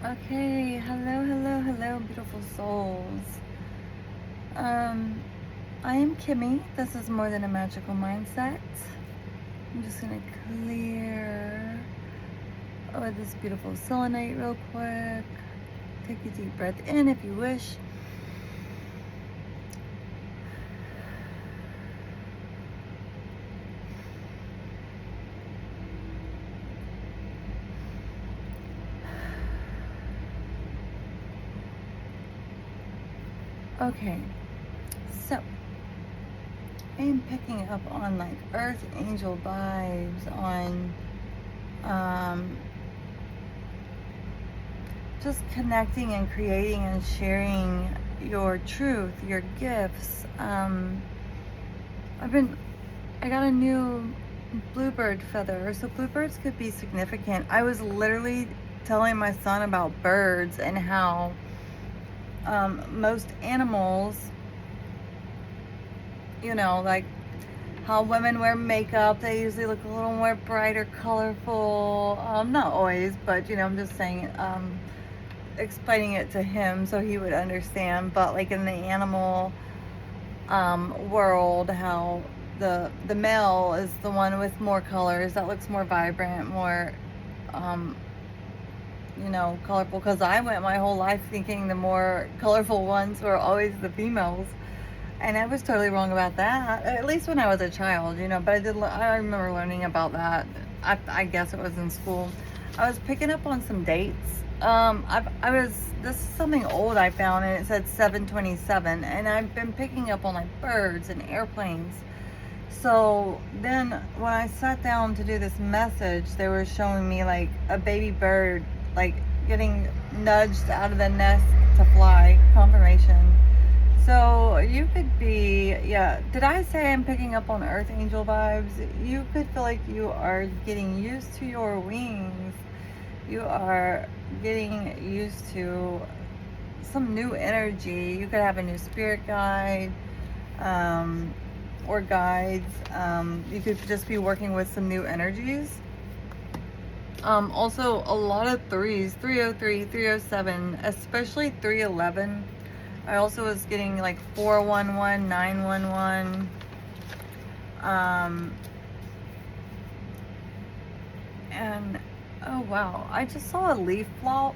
Okay, hello, beautiful souls. Um, I am Kimmy. This is More Than a Magical Mindset. I'm just gonna clear this beautiful selenite real quick. Take a deep breath in if you wish. Okay, so I am picking up on like earth angel vibes on just connecting and creating and sharing your truth, your gifts. I got a new bluebird feather, so bluebirds could be significant. I was literally telling my son about birds and how most animals, like how women wear makeup, they usually look a little more bright or colorful. Not always, but I'm just saying, explaining it to him so he would understand. But like in the animal world, how the male is the one with more colors that looks more vibrant, more um, colorful. Because I went my whole life thinking the more colorful ones were always the females, and I was totally wrong about that. At least when I was a child, But I remember learning about that. I guess it was in school. I was picking up on some dates. This is something old I found, and it said 727, and I've been picking up on like birds and airplanes. So then when I sat down to do this message, they were showing me like a baby bird like getting nudged out of the nest to fly. Confirmation. So you could be, yeah. Did I say I'm picking up on earth angel vibes? You could feel like you are getting used to your wings. You are getting used to some new energy. You could have a new spirit guide or guides. You could just be working with some new energies. Also, a lot of threes, 303, 307, especially 311. I also was getting like 411, 911. And oh wow, I just saw a leaf flaw.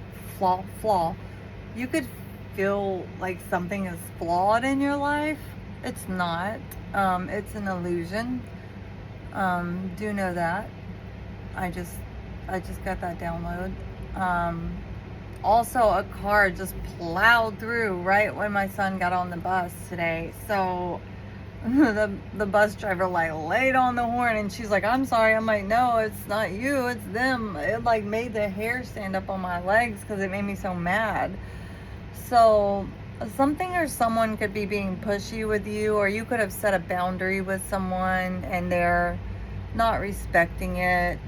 You could feel like something is flawed in your life. It's not. It's an illusion. Do know that. I just got that download. Also, a car just plowed through right when my son got on the bus today. So the bus driver like laid on the horn, and she's like, "I'm sorry." I'm like, "No, it's not you, it's them." It like made the hair stand up on my legs because it made me so mad. So something or someone could be being pushy with you, or you could have set a boundary with someone and they're not respecting it.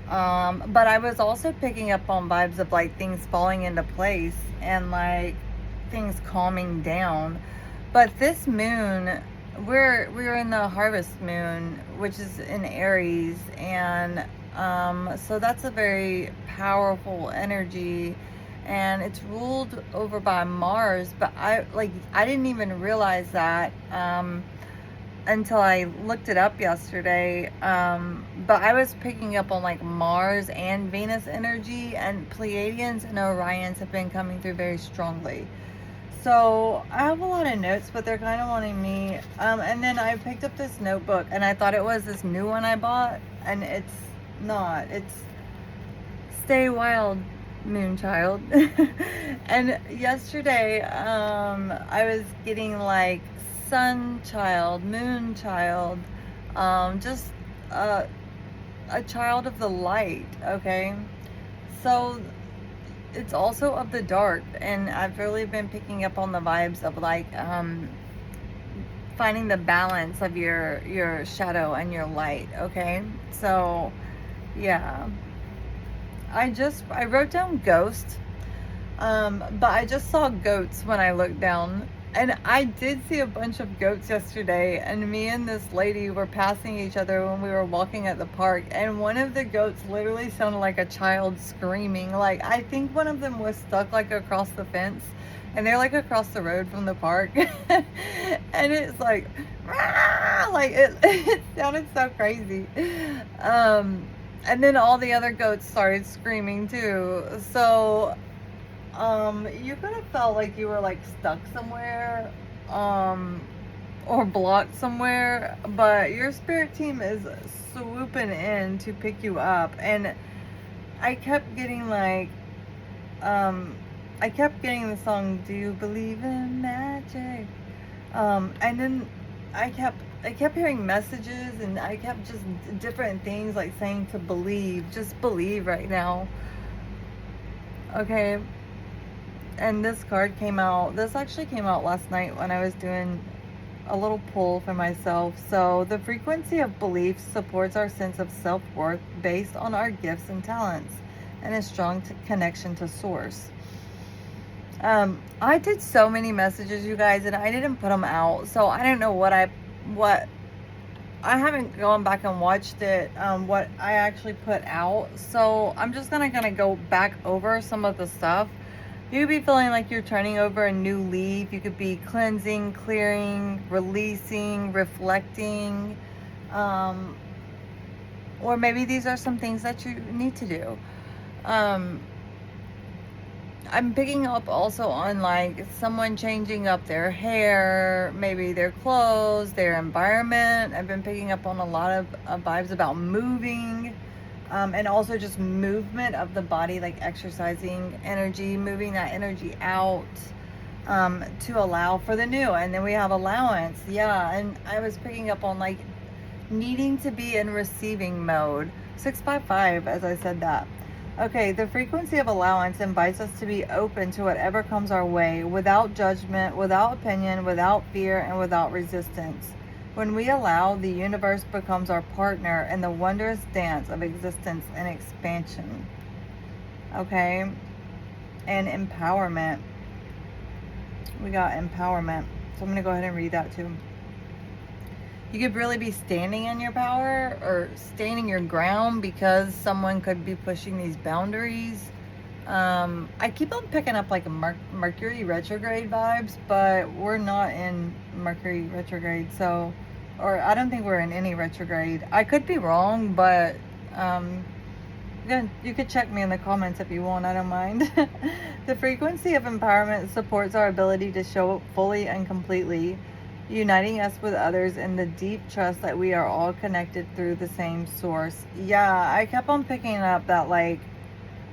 But I was also picking up on vibes of like things falling into place and like things calming down. But this moon, we're in the harvest moon, which is in Aries, and so that's a very powerful energy, and it's ruled over by Mars. But I didn't even realize that. Until I looked it up yesterday. But I was picking up on like Mars and Venus energy, and Pleiadians and Orions have been coming through very strongly. So I have a lot of notes, but they're kind of wanting me. And then I picked up this notebook, and I thought it was this new one I bought, and it's not. It's Stay Wild, Moonchild. And yesterday, I was getting like sun child, moon child, just a child of the light. Okay, so it's also of the dark, and I've really been picking up on the vibes of like finding the balance of your shadow and your light. Okay, so yeah, I wrote down ghost, but I just saw goats when I looked down. And I did see a bunch of goats yesterday, and me and this lady were passing each other when we were walking at the park, and one of the goats literally sounded like a child screaming. Like, I think one of them was stuck like across the fence, and they're like across the road from the park. And it's like, "Rah!" Like it sounded so crazy. And then all the other goats started screaming too. So you could have felt like you were like stuck somewhere, or blocked somewhere, but your spirit team is swooping in to pick you up. And I kept getting like, I kept getting the song, "Do you believe in magic?" And then I kept hearing messages, and I kept just different things like saying to believe, just believe right now. Okay. And this card came out, this actually came out last night when I was doing a little pull for myself. So the frequency of belief supports our sense of self-worth based on our gifts and talents and a strong connection to source. I did so many messages, you guys, and I didn't put them out, so I don't know what I haven't gone back and watched it, what I actually put out. So I'm just gonna go back over some of the stuff. You could be feeling like you're turning over a new leaf. You could be cleansing, clearing, releasing, reflecting. Or maybe these are some things that you need to do. I'm picking up also on like someone changing up their hair, maybe their clothes, their environment. I've been picking up on a lot of vibes about moving. And also just movement of the body, like exercising energy, moving that energy out, to allow for the new. And then we have allowance. Yeah. And I was picking up on like needing to be in receiving mode. 655, as I said that. Okay, the frequency of allowance invites us to be open to whatever comes our way, without judgment, without opinion, without fear, and without resistance. When we allow, the universe becomes our partner in the wondrous dance of existence and expansion. Okay? And empowerment. We got empowerment. So I'm going to go ahead and read that too. You could really be standing in your power or standing your ground because someone could be pushing these boundaries. I keep on picking up like a Mercury retrograde vibes, but we're not in Mercury retrograde, so, or I don't think we're in any retrograde. I could be wrong, but you could check me in the comments if you want. I don't mind. The frequency of empowerment supports our ability to show up fully and completely, uniting us with others in the deep trust that we are all connected through the same source. Yeah, I kept on picking up that like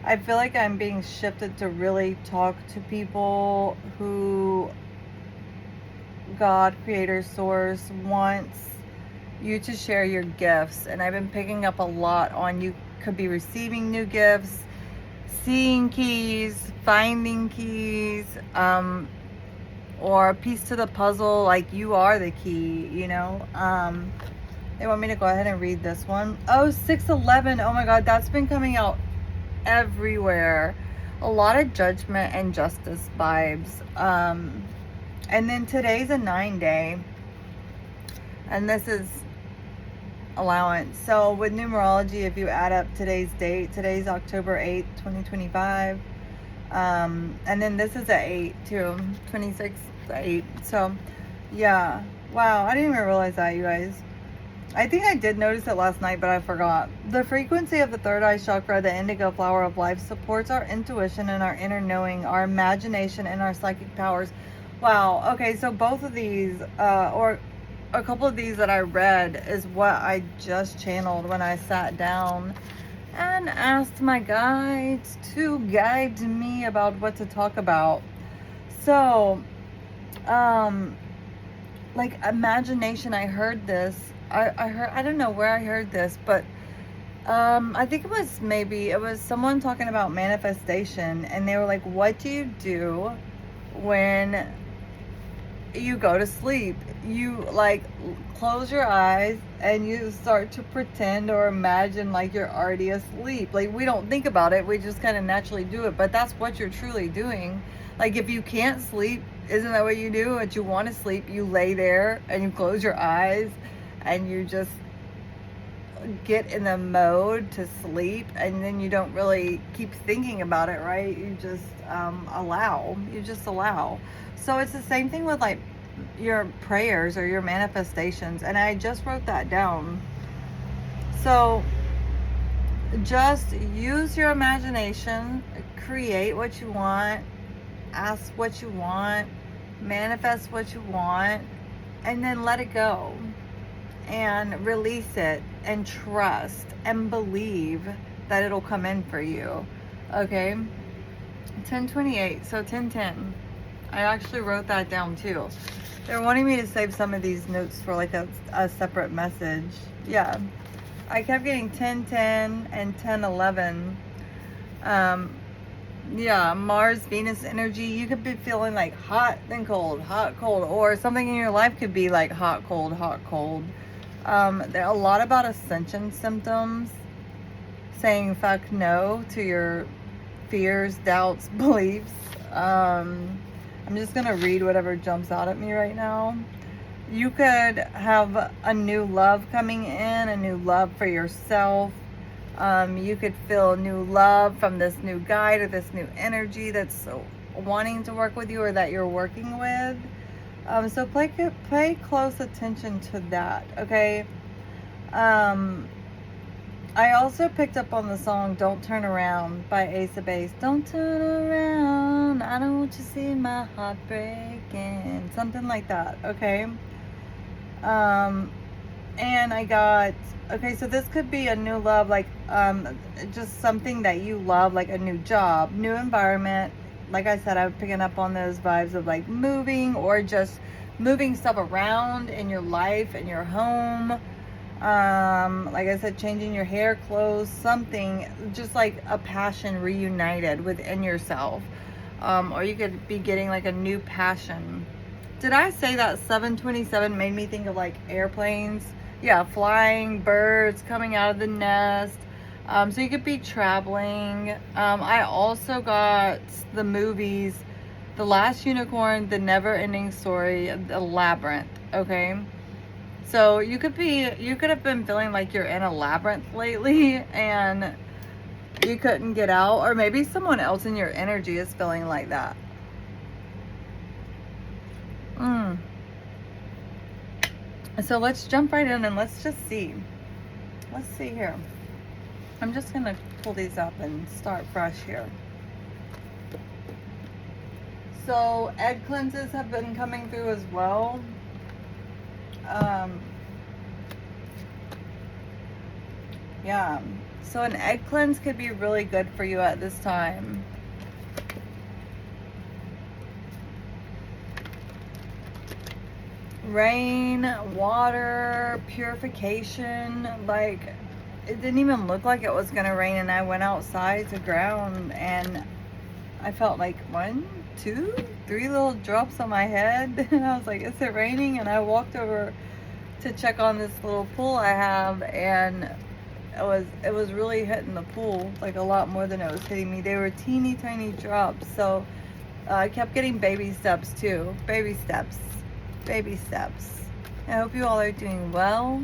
I feel like I'm being shifted to really talk to people who God, Creator, Source wants you to share your gifts. And I've been picking up a lot on you could be receiving new gifts, seeing keys, finding keys, or a piece to the puzzle, like you are the key, you know. They want me to go ahead and read this one. Oh, 611. Oh my God, that's been coming out everywhere. A lot of judgment and justice vibes. And then today's a 9-day, and this is allowance. So with numerology, if you add up today's date, today's October 8th, 2025. And then this is a 8 too, 26, 8. So yeah, wow, I didn't even realize that, you guys. I think I did notice it last night, but I forgot. The frequency of the third eye chakra, the indigo flower of life, supports our intuition and our inner knowing, our imagination and our psychic powers. Wow. Okay, so both of these, or a couple of these that I read, is what I just channeled when I sat down and asked my guides to guide me about what to talk about. So, like imagination, I heard this. I don't know where I heard this, but I think it was someone talking about manifestation, and they were like, what do you do when you go to sleep. You like close your eyes and you start to pretend or imagine like you're already asleep. Like, we don't think about it, we just kind of naturally do it, but that's what you're truly doing. Like, if you can't sleep, isn't that what you do? If you want to sleep, you lay there and you close your eyes and you just get in the mode to sleep, and then you don't really keep thinking about it, right? You just allow. So it's the same thing with like your prayers or your manifestations, and I just wrote that down. So just use your imagination, create what you want, ask what you want, manifest what you want, and then let it go and release it and trust and believe that it'll come in for you. Okay, 1028, so 1010. I actually wrote that down too. They're wanting me to save some of these notes for like a separate message. Yeah, I kept getting 1010 and 1011. Yeah, Mars, Venus energy. You could be feeling like hot, then cold, hot, cold, or something in your life could be like hot, cold, hot, cold. There are a lot about ascension symptoms, saying fuck no to your fears, doubts, beliefs. I'm just going to read whatever jumps out at me right now. You could have a new love coming in, a new love for yourself. You could feel new love from this new guide or this new energy that's wanting to work with you or that you're working with. So pay close attention to that, okay? I also picked up on the song Don't Turn Around by Ace of Base. Don't turn around, I don't want you to see my heart breaking. Something like that, okay? And I got, okay, so this could be a new love, like just something that you love, like a new job, new environment. Like I said, I'm picking up on those vibes of like moving or just moving stuff around in your life, in your home. Like I said, changing your hair, clothes, something, just like a passion reunited within yourself. Or you could be getting like a new passion. Did I say that 727 made me think of like airplanes? Yeah, flying, birds coming out of the nest. So you could be traveling. I also got the movies, The Last Unicorn, The Never Ending Story, The Labyrinth, okay? So you could have been feeling like you're in a labyrinth lately and you couldn't get out, or maybe someone else in your energy is feeling like that. So let's jump right in and let's just see. Let's see here. I'm just going to pull these up and start fresh here. So egg cleanses have been coming through as well. Yeah. So an egg cleanse could be really good for you at this time. Rain, water, purification, like it didn't even look like it was gonna rain, and I went outside to ground and I felt like 1, 2, 3 little drops on my head and I was like, is it raining? And I walked over to check on this little pool I have, and it was really hitting the pool, like a lot more than it was hitting me. They were teeny tiny drops. So I kept getting baby steps too. Baby steps. I hope you all are doing well.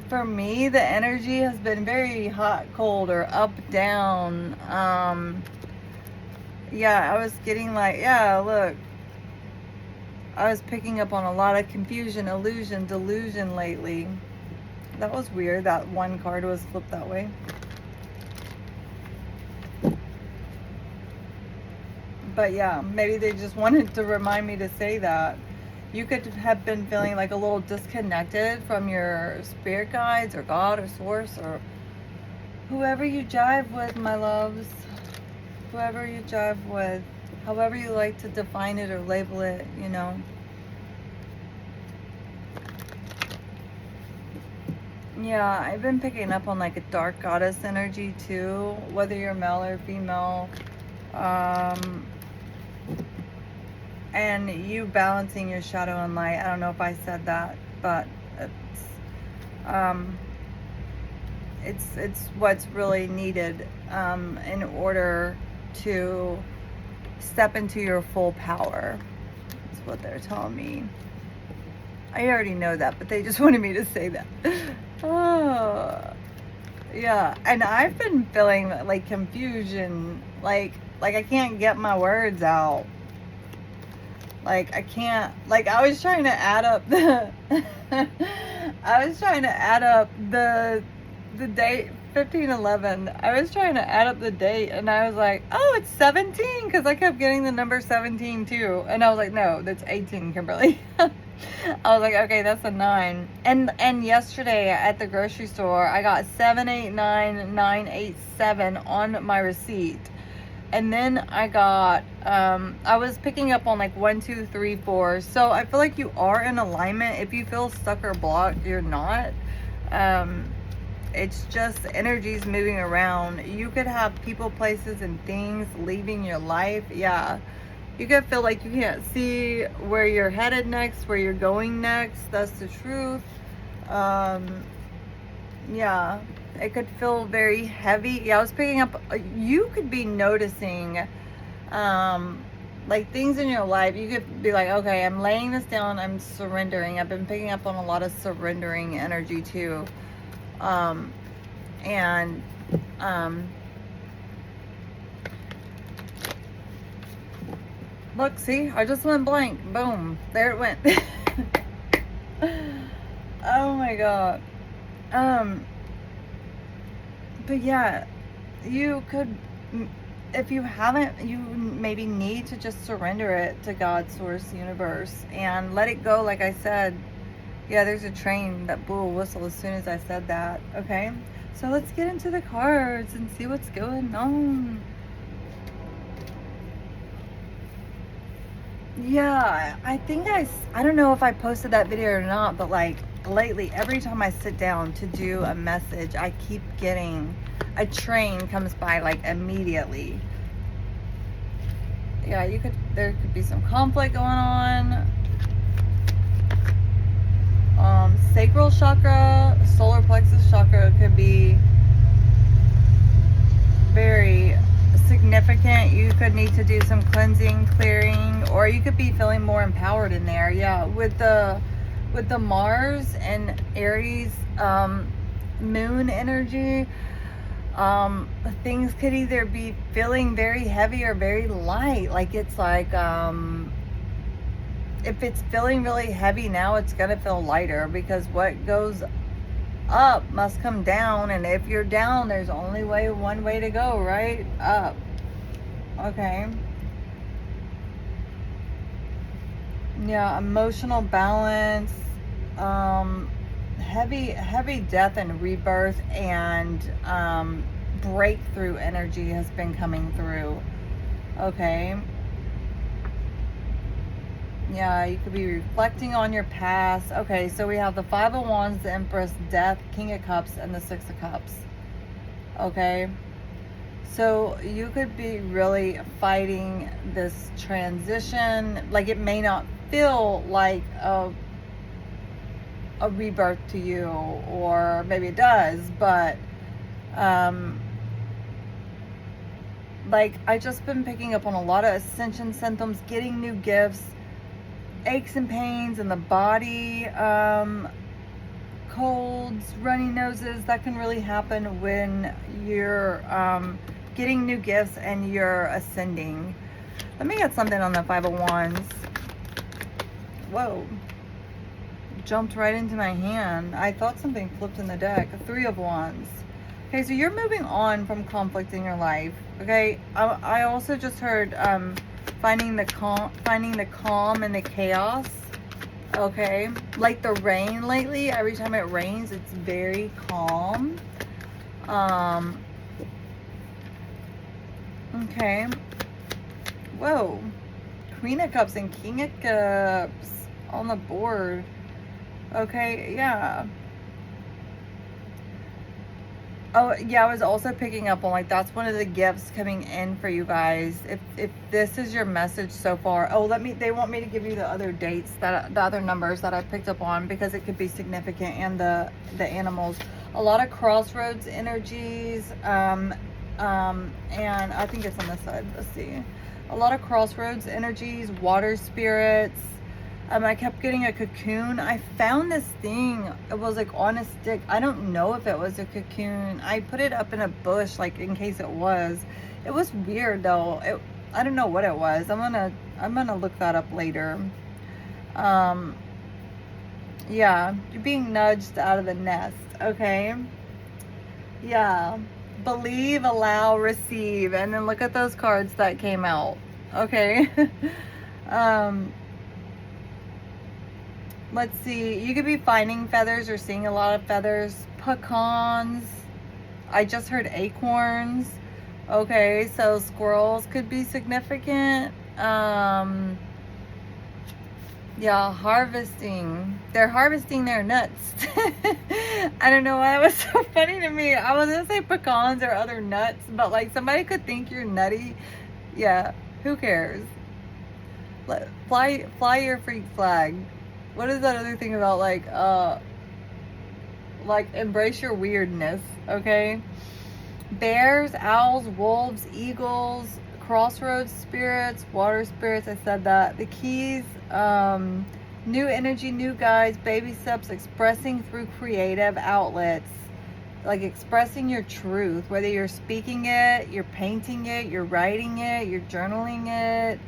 For me, the energy has been very hot, cold, or up, down. Yeah, I was getting like, yeah, look, I was picking up on a lot of confusion, illusion, delusion lately. That was weird, that one card was flipped that way. But yeah, maybe they just wanted to remind me to say that. You could have been feeling like a little disconnected from your spirit guides or God or source or whoever you jive with, my loves. Whoever you jive with. However you like to define it or label it, you know. Yeah, I've been picking up on like a dark goddess energy too, whether you're male or female. and you balancing your shadow and light. I don't know if I said that, but um, it's what's really needed in order to step into your full power. That's what they're telling me. I already know that, but they just wanted me to say that. Oh, yeah. And I've been feeling like confusion, like I can't get my words out. Like I can't, like I was trying to add up the I was trying to add up the date 1511. I was trying to add up the date and I was like, oh, it's 17, because I kept getting the number 17 too. And I was like, no, that's 18, Kimberly. I was like, okay, that's a 9. And yesterday at the grocery store, I got 789987 on my receipt. And then I got, I was picking up on like 1, 2, 3, 4. So I feel like you are in alignment. If you feel stuck or blocked, you're not. It's just energies moving around. You could have people, places, and things leaving your life. Yeah. You could feel like you can't see where you're headed next, where you're going next. That's the truth. Yeah. It could feel very heavy. Yeah, I was picking up, you could be noticing like things in your life. You could be like, okay, I'm laying this down, I'm surrendering. I've been picking up on a lot of surrendering energy too. Look, see, I just went blank. Boom, there it went. Oh my God. But yeah, you could, if you haven't, you maybe need to just surrender it to God, source, universe, and let it go. Like I said, yeah, there's a train that blew a whistle as soon as I said that. Okay, so let's get into the cards and see what's going on. Yeah, I think I don't know if I posted that video or not, but like lately, every time I sit down to do a message, I keep getting a train comes by like immediately. Yeah, there could be some conflict going on. Sacral chakra, solar plexus chakra could be very significant. You could need to do some cleansing, clearing, or you could be feeling more empowered in there. Yeah, with the Mars and Aries moon energy, things could either be feeling very heavy or very light. Like it's like if it's feeling really heavy now, it's gonna feel lighter, because what goes up must come down, and if you're down, there's only one way to go, right? Up. Okay. Yeah, emotional balance, heavy death and rebirth, and breakthrough energy has been coming through. Okay. Yeah, you could be reflecting on your past. Okay, so we have the 5 of Wands, the Empress, Death, King of Cups, and the 6 of Cups. Okay. So you could be really fighting this transition. Like it may not feel like a rebirth to you, or maybe it does, but like I just been picking up on a lot of ascension symptoms, getting new gifts, aches and pains in the body, colds, runny noses. That can really happen when you're getting new gifts and you're ascending. Let me get something on the 5 of Wands. Whoa. Jumped right into my hand. I thought something flipped in the deck. 3 of Wands. Okay, so you're moving on from conflict in your life. Okay, I also just heard finding the calm in the chaos. Okay, like the rain lately. Every time it rains, it's very calm. Okay. Whoa. Queen of Cups and King of Cups on the board. Okay, yeah. Oh, yeah, I was also picking up on, like, that's one of the gifts coming in for you guys. If this is your message so far. Oh, they want me to give you the other dates, the other numbers that I picked up on, because it could be significant, and the animals. A lot of crossroads energies, and I think it's on this side. Let's see. A lot of crossroads energies, water spirits. I kept getting a cocoon. I found this thing. It was like on a stick. I don't know if it was a cocoon. I put it up in a bush, like in case it was. It was weird though. I don't know what it was. I'm gonna look that up later. Um, yeah, you're being nudged out of the nest. Okay. Yeah. Believe, allow, receive, and then look at those cards that came out. Okay. um. Let's see. You could be finding feathers or seeing a lot of feathers. Pecans. I just heard acorns. Okay, so squirrels could be significant. Yeah, harvesting. They're harvesting their nuts. I don't know why that was so funny to me. I was gonna say pecans or other nuts, but like somebody could think you're nutty. Yeah, who cares? Fly your freak flag. What is that other thing about, like embrace your weirdness, okay? Bears, owls, wolves, eagles, crossroads spirits, water spirits, I said that. The keys, new energy, new guides, baby steps, expressing through creative outlets, like expressing your truth, whether you're speaking it, you're painting it, you're writing it, you're journaling it,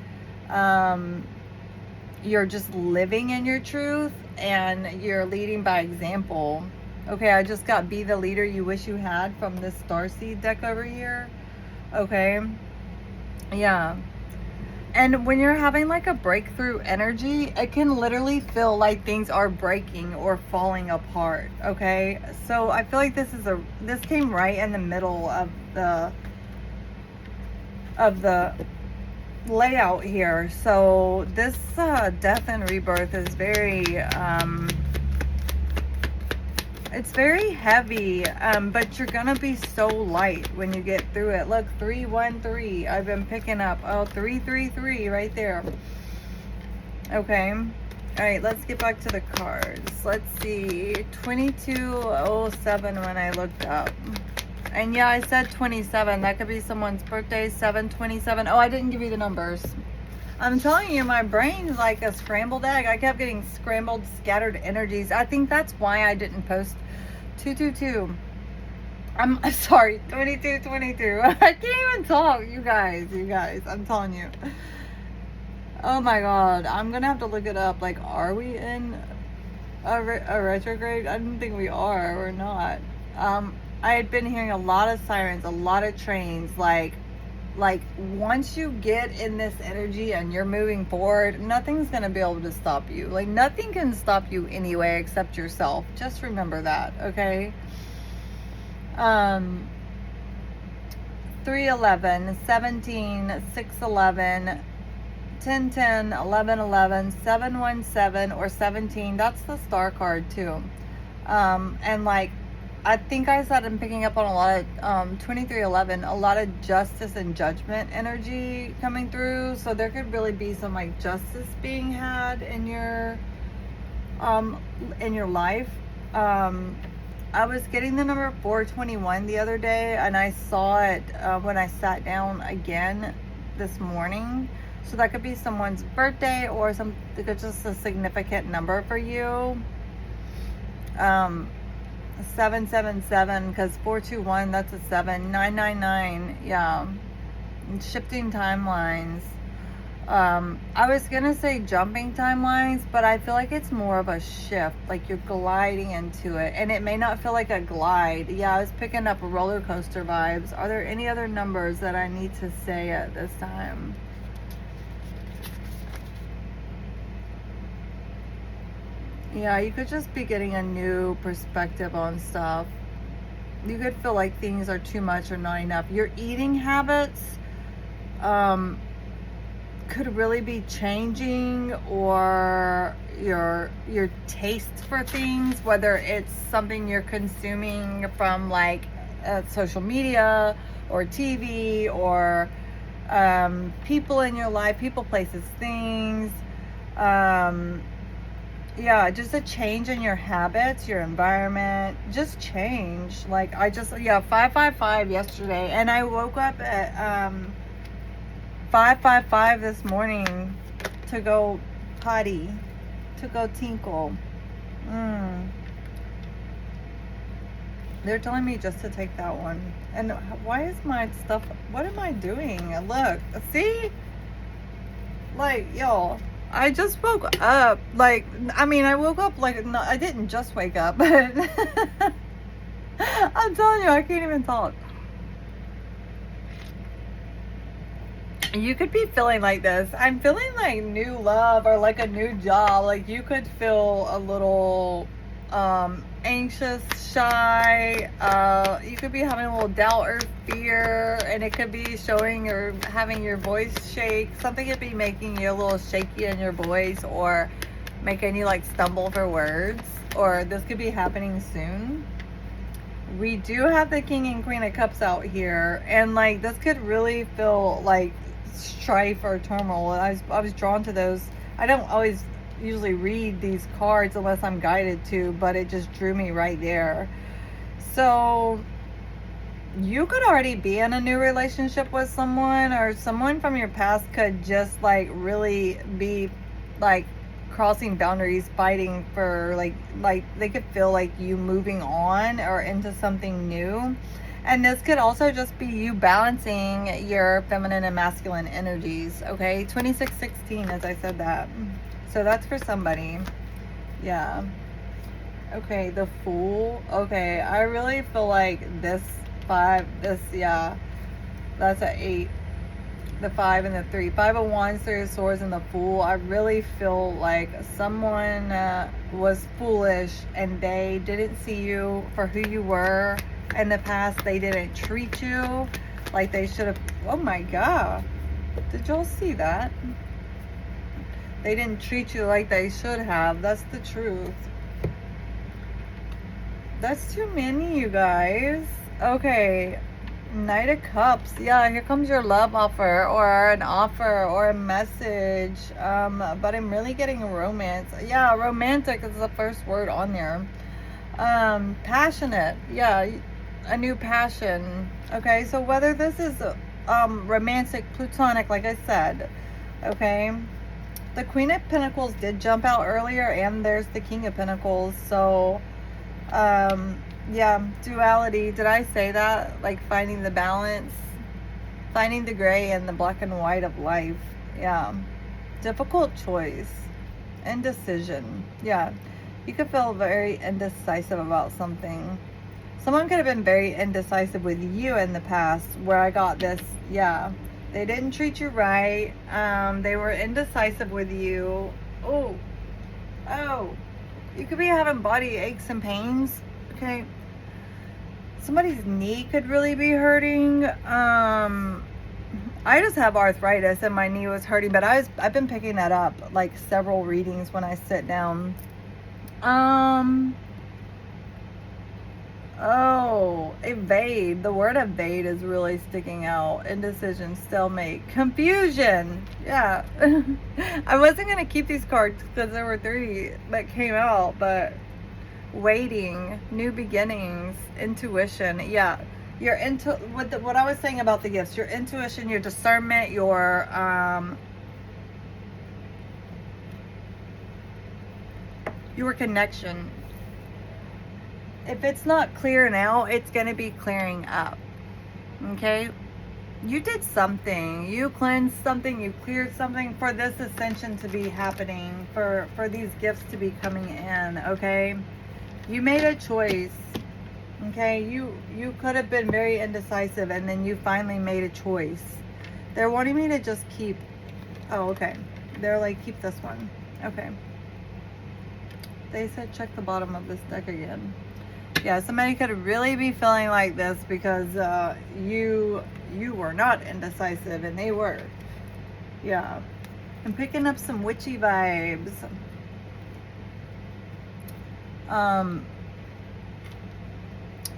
you're just living in your truth, and you're leading by example. Okay, I just got Be the Leader You Wish You Had from this Starseed deck over here. Okay, yeah. And when you're having like a breakthrough energy, it can literally feel like things are breaking or falling apart. Okay, so I feel like this came right in the middle of the layout here. So this death and rebirth is it's very heavy, but you're gonna be so light when you get through it. Look, 313. I've been picking up. Oh, 333 right there. Okay. All right, let's get back to the cards. Let's see. 2207 when I looked up. And yeah, I said 27. That could be someone's birthday. 727. Oh, I didn't give you the numbers. I'm telling you, my brain's like a scrambled egg. I kept getting scrambled, scattered energies. I think that's why I didn't post 222. I'm sorry, 2222. I can't even talk, you guys. I'm telling you. Oh my God, I'm gonna have to look it up. Like, are we in a retrograde? I don't think we are. We're not. I had been hearing a lot of sirens, a lot of trains. Like once you get in this energy and you're moving forward, nothing's gonna be able to stop you. Like, nothing can stop you anyway except yourself. Just remember that, okay? 311, 17, 611, 1010, 1111, 717, or 17. That's the star card too. And like, I think I said I'm picking up on a lot of 2311, a lot of justice and judgment energy coming through. So there could really be some like justice being had in your life. I was getting the number 421 the other day, and I saw it when I sat down again this morning. So that could be someone's birthday or just a significant number for you. 777, because 421, that's a 7. 999, yeah. And shifting timelines. I was gonna say jumping timelines, but I feel like it's more of a shift, like you're gliding into it, and it may not feel like a glide. Yeah, I was picking up roller coaster vibes. Are there any other numbers that I need to say at this time? Yeah, you could just be getting a new perspective on stuff. You could feel like things are too much or not enough. Your eating habits could really be changing, or your taste for things, whether it's something you're consuming from like social media or TV or people in your life, people, places, things. Yeah, just a change in your habits, your environment, just change. Like I just, yeah, 555 yesterday, and I woke up at 555 this morning to go potty, to go tinkle. They're telling me just to take that one. And why is my stuff, what am I doing? Look, see? Like, y'all, I just woke up. Like, I mean, I woke up like, no, I didn't just wake up, but I'm telling you, I can't even talk. You could be feeling like this. I'm feeling like new love or like a new job. Like you could feel a little anxious, shy. You could be having a little doubt or fear, and it could be showing or having your voice shake. Something could be making you a little shaky in your voice or making you like stumble for words, or this could be happening soon. We do have the King and Queen of Cups out here, and like this could really feel like strife or turmoil. I was drawn to those. I don't always usually read these cards unless I'm guided to, but it just drew me right there. So you could already be in a new relationship with someone, or someone from your past could just like really be like crossing boundaries, fighting for like they could feel like you moving on or into something new. And this could also just be you balancing your feminine and masculine energies. Okay, 2616, as I said that. So that's for somebody. Yeah. Okay, the Fool. Okay, I really feel like this 5, yeah, that's an 8. The 5 and the 3. 5 of Wands, 3 of Swords, and the Fool. I really feel like someone was foolish and they didn't see you for who you were in the past. They didn't treat you like they should have. Oh my God. Did y'all see that? They didn't treat you like they should have. That's the truth. That's too many, you guys. Okay. Knight of Cups. Yeah, here comes your love offer or an offer or a message. But I'm really getting romance. Yeah, romantic is the first word on there. Passionate. Yeah, a new passion. Okay, so whether this is romantic, platonic, like I said, okay. The Queen of Pentacles did jump out earlier, and there's the King of Pentacles. So, yeah, duality. Did I say that? Like finding the balance, finding the gray and the black and white of life. Yeah. Difficult choice. Indecision. Yeah. You could feel very indecisive about something. Someone could have been very indecisive with you in the past, where I got this. Yeah. They didn't treat you right. They were indecisive with you. Oh. You could be having body aches and pains. Okay. Somebody's knee could really be hurting. I just have arthritis and my knee was hurting, but I've been picking that up like several readings when I sit down. Evade. The word evade is really sticking out. Indecision, stalemate, confusion. Yeah. I wasn't going to keep these cards because there were 3 that came out, but waiting, new beginnings, intuition. Yeah. What I was saying about the gifts, your intuition, your discernment, your connection. If it's not clear now, it's going to be clearing up. Okay? You did something. You cleansed something. You cleared something for this ascension to be happening, for these gifts to be coming in. Okay? You made a choice. Okay? You could have been very indecisive, and then you finally made a choice. They're wanting me to just keep... Oh, okay. They're like, keep this one. Okay. They said check the bottom of this deck again. Yeah, somebody could really be feeling like this because you were not indecisive and they were. Yeah. I'm picking up some witchy vibes.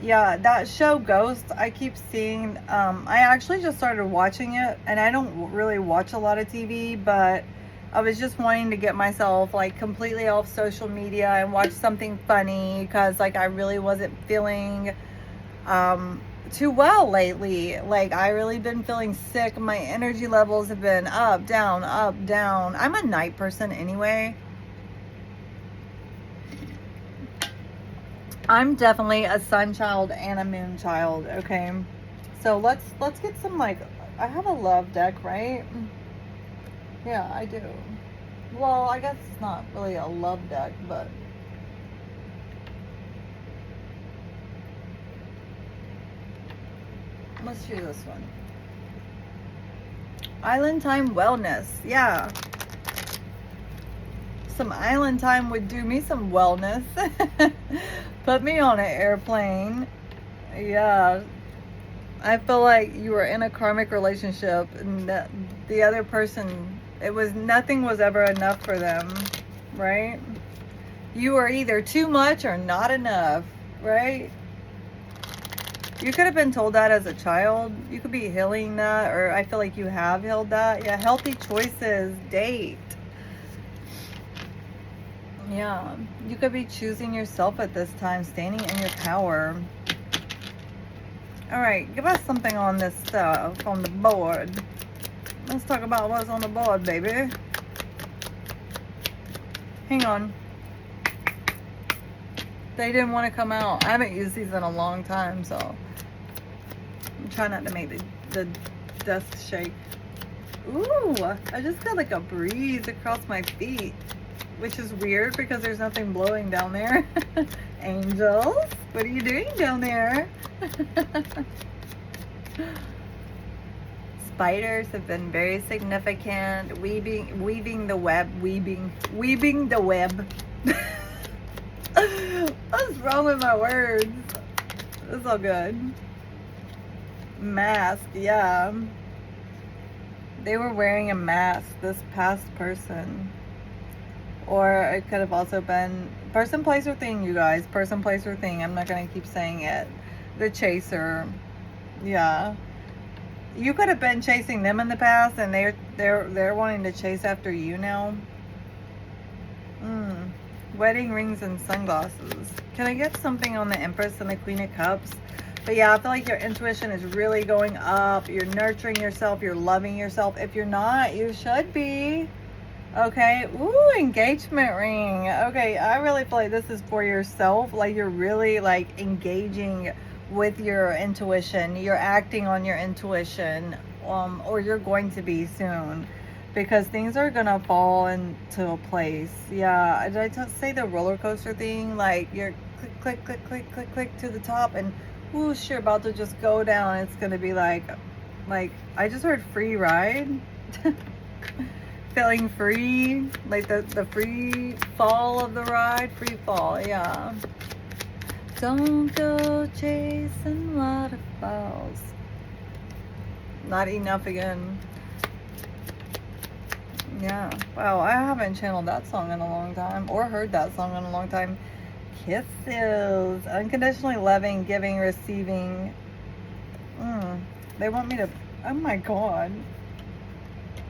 Yeah, that show Ghost, I keep seeing. I actually just started watching it, and I don't really watch a lot of TV, but I was just wanting to get myself like completely off social media and watch something funny because like I really wasn't feeling too well lately. Like I really been feeling sick. My energy levels have been up, down, up, down. I'm a night person anyway. I'm definitely a sun child and a moon child, okay? So let's get some like I have a love deck, right? Yeah, I do. Well, I guess it's not really a love deck, but let's do this one. Island time wellness. Yeah. Some island time would do me some wellness. Put me on an airplane. Yeah. I feel like you were in a karmic relationship and the other person, it was nothing was ever enough for them, right? You were either too much or not enough, right? You could have been told that as a child. You could be healing that, or I feel like you have healed that. Yeah, healthy choices, date. Yeah, you could be choosing yourself at this time, standing in your power. All right, give us something on this stuff on the board. Let's talk about what's on the board, baby. Hang on. They didn't want to come out. I haven't used these in a long time, so I'm trying not to make the desk shake. Ooh, I just got like a breeze across my feet, which is weird because there's nothing blowing down there. Angels, what are you doing down there? Spiders have been very significant. Weaving the web. Weaving the web. What's wrong with my words? It's all good. Mask, yeah. They were wearing a mask, this past person. Or it could have also been person, place, or thing, you guys. Person, place, or thing. I'm not going to keep saying it. The chaser. Yeah. You could have been chasing them in the past, and they're wanting to chase after you now. Wedding rings and sunglasses. Can I get something on the Empress and the Queen of Cups? But yeah, I feel like your intuition is really going up. You're nurturing yourself. You're loving yourself. If you're not, you should be. Okay. Ooh, engagement ring. Okay, I really feel like this is for yourself. Like you're really like engaging with your intuition. You're acting on your intuition, or you're going to be soon, because things are gonna fall into a place. Yeah, did I say the roller coaster thing? Like you're click, click, click, click, click, click to the top, and whoosh, you're about to just go down. It's gonna be like I just heard free ride. Feeling free, like the free fall of the ride, free fall, yeah. Don't go chasing waterfalls. Not enough again. Yeah. Wow, I haven't channeled that song in a long time, or heard that song in a long time. Kisses. Unconditionally loving, giving, receiving. They want me to, oh my God.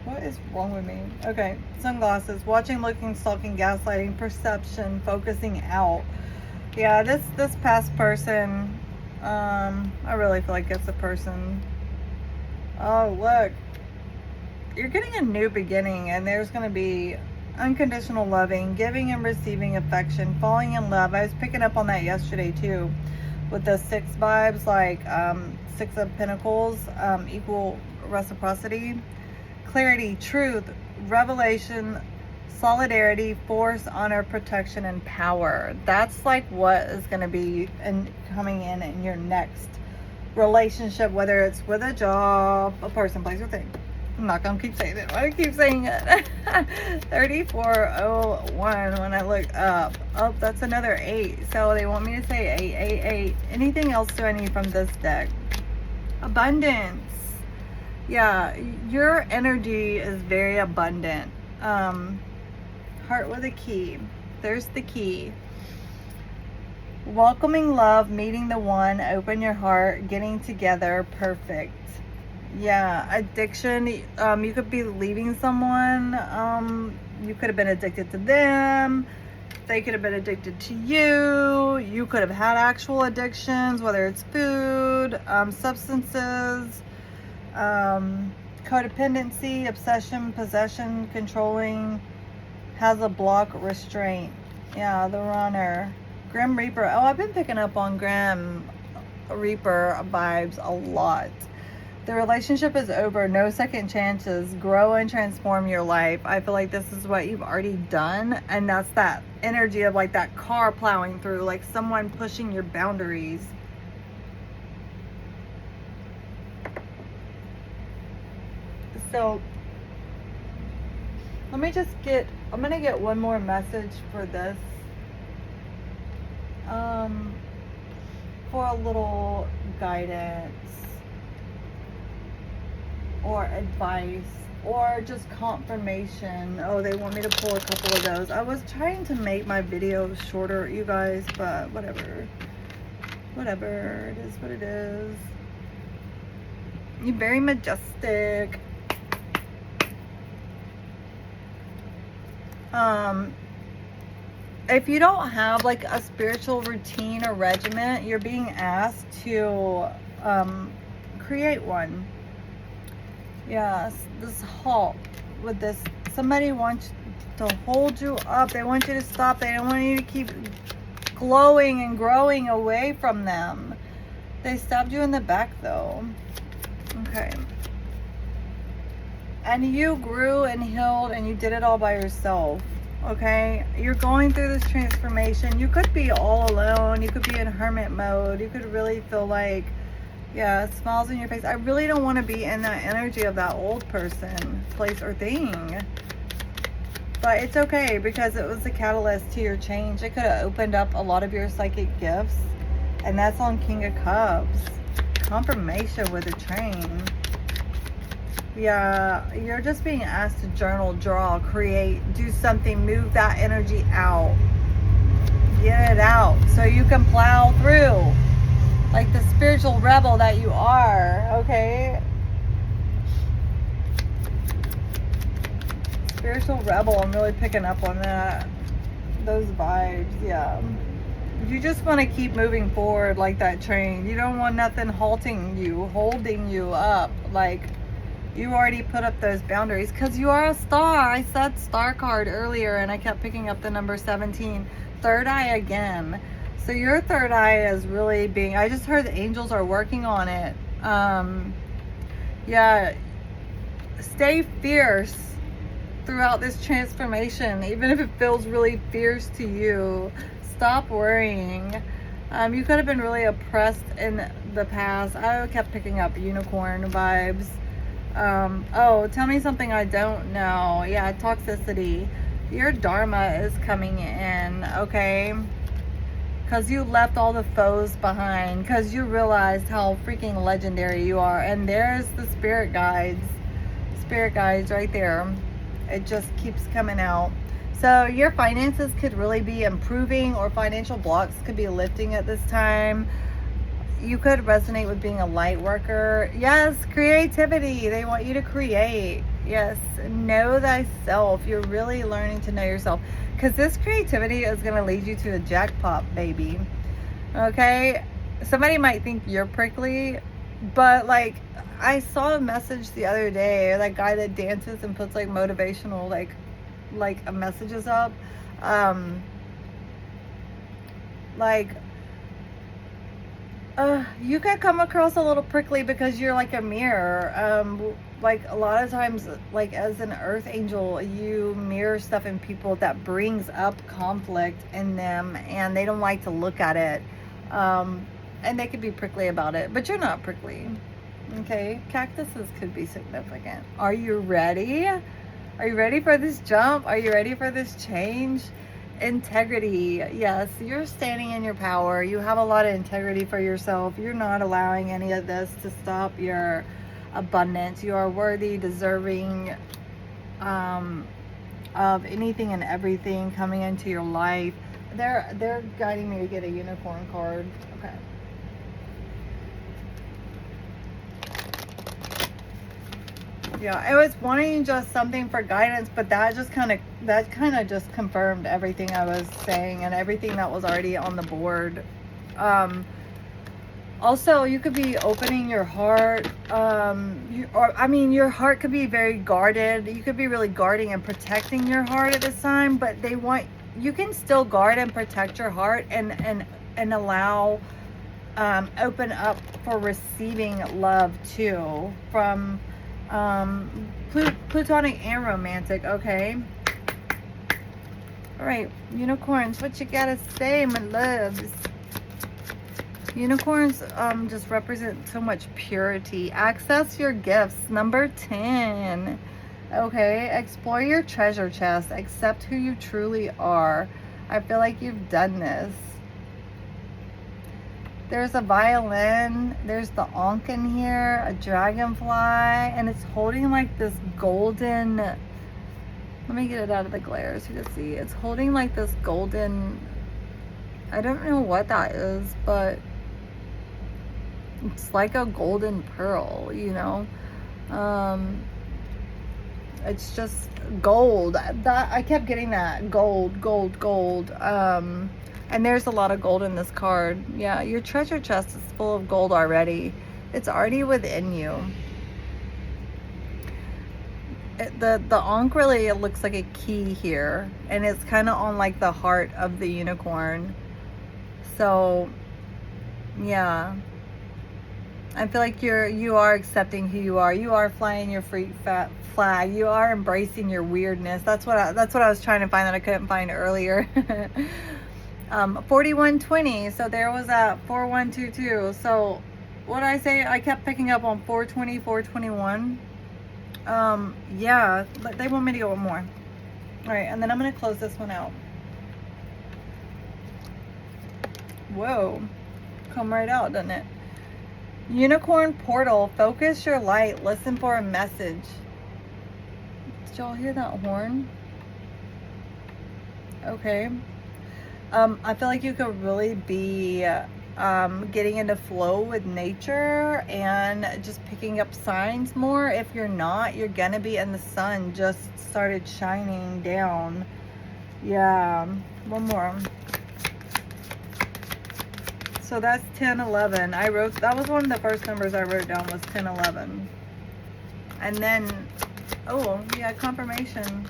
What is wrong with me? Okay, sunglasses, watching, looking, stalking, gaslighting, perception, focusing out. Yeah, this past person, I really feel like it's a person. Oh, look. You're getting a new beginning, and there's going to be unconditional loving, giving and receiving affection, falling in love. I was picking up on that yesterday, too, with the 6 vibes, like 6 of Pentacles, equal reciprocity. Clarity, truth, revelation, solidarity, force, honor, protection, and power. That's like what is going to be coming in your next relationship, whether it's with a job, a person, place, or thing. I'm not going to keep saying it. Why do I keep saying it? 3401 when I look up. Oh, that's another 8. So they want me to say 888. Anything else do I need from this deck? Abundance. Yeah, your energy is very abundant. Heart with a key. There's the key. Welcoming love, meeting the one, open your heart, getting together, perfect. Yeah, addiction. You could be leaving someone. You could have been addicted to them. They could have been addicted to you. You could have had actual addictions, whether it's food, substances, codependency, obsession, possession, controlling, has a block, restraint. Yeah, the runner. Grim Reaper. Oh, I've been picking up on Grim Reaper vibes a lot. The relationship is over, no second chances, grow and transform your life. I feel like this is what you've already done, and that's that energy of like that car plowing through, like someone pushing your boundaries. So let me just I'm gonna get one more message for this, for a little guidance or advice or just confirmation. Oh, they want me to pull a couple of those. I was trying to make my videos shorter, you guys, but whatever. Whatever, it is what it is. You're very majestic. If you don't have like a spiritual routine or regiment, you're being asked to create one. Yes, this halt with this. Somebody wants to hold you up. They want you to stop. They don't want you to keep glowing and growing away from them. They stabbed you in the back though. Okay. And you grew and healed and you did it all by yourself. Okay, you're going through this transformation. You could be all alone. You could be in hermit mode. You could really feel like, yeah, smiles in your face. I really don't want to be in that energy of that old person, place, or thing. But it's okay because it was the catalyst to your change. It could have opened up a lot of your psychic gifts. And that's on King of Cups. Confirmation with a train. Yeah, you're just being asked to journal, draw, create, do something, move that energy out. Get it out so you can plow through like the spiritual rebel that you are, okay? Spiritual rebel, I'm really picking up on that. Those vibes, yeah. You just want to keep moving forward like that train. You don't want nothing halting you, holding you up. Like, you already put up those boundaries because you are a star. I said star card earlier and I kept picking up the number 17. Third eye again. So your third eye is really being, I just heard the angels are working on it. Yeah, stay fierce throughout this transformation, even if it feels really fierce to you. Stop worrying. You could have been really oppressed in the past. I kept picking up unicorn vibes. Oh, tell me something I don't know. Yeah, toxicity. Your dharma is coming in, okay? Because you left all the foes behind. Because you realized how freaking legendary you are. And there's the spirit guides. Spirit guides right there. It just keeps coming out. So your finances could really be improving, or financial blocks could be lifting at this time. You could resonate with being a light worker. Yes, creativity. They want you to create. Yes, know thyself. You're really learning to know yourself. Because this creativity is going to lead you to a jackpot, baby. Okay? Somebody might think you're prickly, but like, I saw a message the other day. That guy that dances and puts like motivational, like messages up. You could come across a little prickly because you're like a mirror. Like a lot of times, like as an earth angel, you mirror stuff in people that brings up conflict in them and they don't like to look at it. And they could be prickly about it, but you're not prickly. Okay, cactuses could be significant. Are you ready? Are you ready for this jump? Are you ready for this change? Integrity. Yes, you're standing in your power. You have a lot of integrity for yourself. You're not allowing any of this to stop your abundance. You are worthy, deserving of anything and everything coming into your life. They're guiding me to get a unicorn card. Okay. Yeah, I was wanting just something for guidance, but that kind of just confirmed everything I was saying and everything that was already on the board. Also, you could be opening your heart, your heart could be very guarded. You could be really guarding and protecting your heart at this time, but you can still guard and protect your heart and allow, open up for receiving love too from platonic and romantic. Okay. All right, unicorns, what you gotta say, my loves? Unicorns just represent so much purity. Access your gifts. Number 10. Okay, explore your treasure chest. Accept who you truly are. I feel like you've done this. There's a violin. There's the ankh in here, a dragonfly, and it's holding like this golden, let me get it out of the glare so you can see. It's holding like this golden, I don't know what that is, but it's like a golden pearl, you know. It's just gold. That I kept getting that gold. And there's a lot of gold in this card. Yeah, your treasure chest is full of gold already. It's already within you. The ankh really, it looks like a key here, and it's kind of on like the heart of the unicorn. So yeah, I feel like you are accepting who you are. You are flying your free fat flag. You are embracing your weirdness. That's what I was trying to find that I couldn't find earlier. 4120. So there was that 4122. So what I say, I kept picking up on 420, 421. Yeah, but they want me to go one more. All right, and then I'm gonna close this one out. Whoa, come right out, doesn't it? Unicorn portal. Focus your light. Listen for a message. Did y'all hear that horn? Okay. I feel like you could really be getting into flow with nature and just picking up signs more. If you're not, you're gonna be in the sun just started shining down. Yeah, one more. So that's 1011. That was one of the first numbers I wrote down, was 1011. And then, oh yeah, confirmation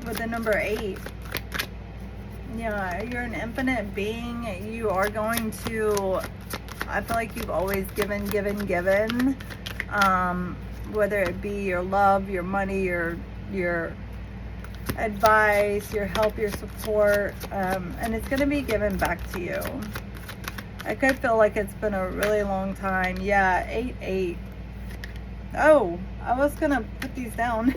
with the number 8. Yeah, you're an infinite being. You are going to, I feel like you've always given. Whether it be your love, your money, your advice, your help, your support, and it's going to be given back to you. I could feel like it's been a really long time. Yeah, 8-8. Oh, I was going to put these down.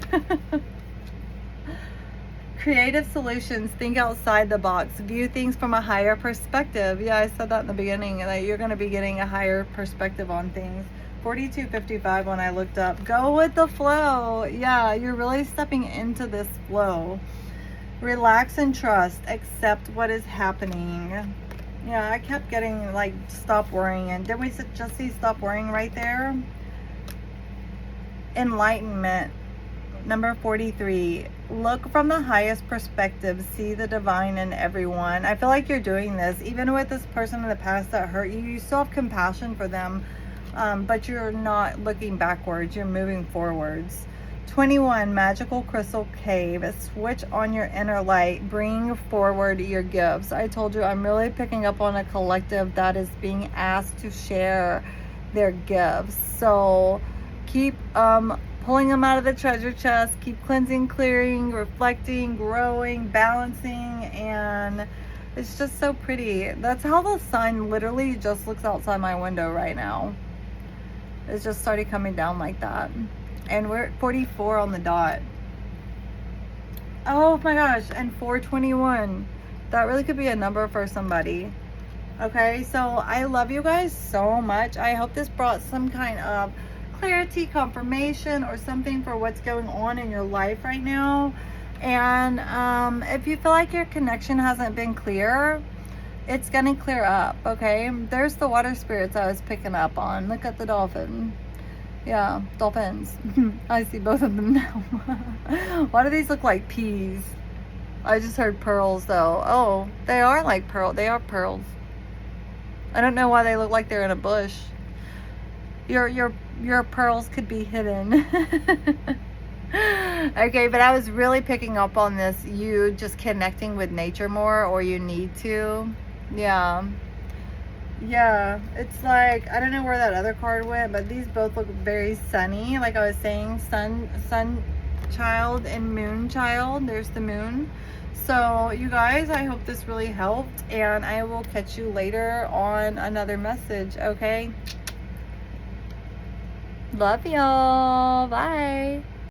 Creative solutions. Think outside the box. View things from a higher perspective. Yeah, I said that in the beginning, that you're going to be getting a higher perspective on things. 4255 when I looked up. Go with the flow. Yeah, you're really stepping into this flow. Relax and trust. Accept what is happening. Yeah, I kept getting like stop worrying. And didn't we just see stop worrying right there? Enlightenment. Number 43. Look from the highest perspective. See the divine in everyone. I feel like you're doing this. Even with this person in the past that hurt you, you still have compassion for them. But you're not looking backwards. You're moving forwards. 21. Magical crystal cave. Switch on your inner light. Bring forward your gifts. I told you, I'm really picking up on a collective that is being asked to share their gifts. So keep pulling them out of the treasure chest. Keep cleansing, clearing, reflecting, growing, balancing, and it's just so pretty. That's how the sun literally just looks outside my window right now. It's just started coming down like that. And we're at 44 on the dot. Oh my gosh, and 421. That really could be a number for somebody. Okay, so I love you guys so much. I hope this brought some kind of clarity, confirmation, or something for what's going on in your life right now. And if you feel like your connection hasn't been clear, it's gonna clear up, okay? There's the water spirits I was picking up on. Look at the dolphin. Yeah, dolphins. I see both of them now. Why do these look like peas? I just heard pearls though. Oh, they are like pearl. They are pearls. I don't know why they look like they're in a bush. Your pearls could be hidden. Okay, but I was really picking up on this. You just connecting with nature more, or you need to. Yeah. Yeah, it's like, I don't know where that other card went, but these both look very sunny. Like I was saying, sun child and moon child. There's the moon. So you guys, I hope this really helped, and I will catch you later on another message, okay? Love y'all. Bye.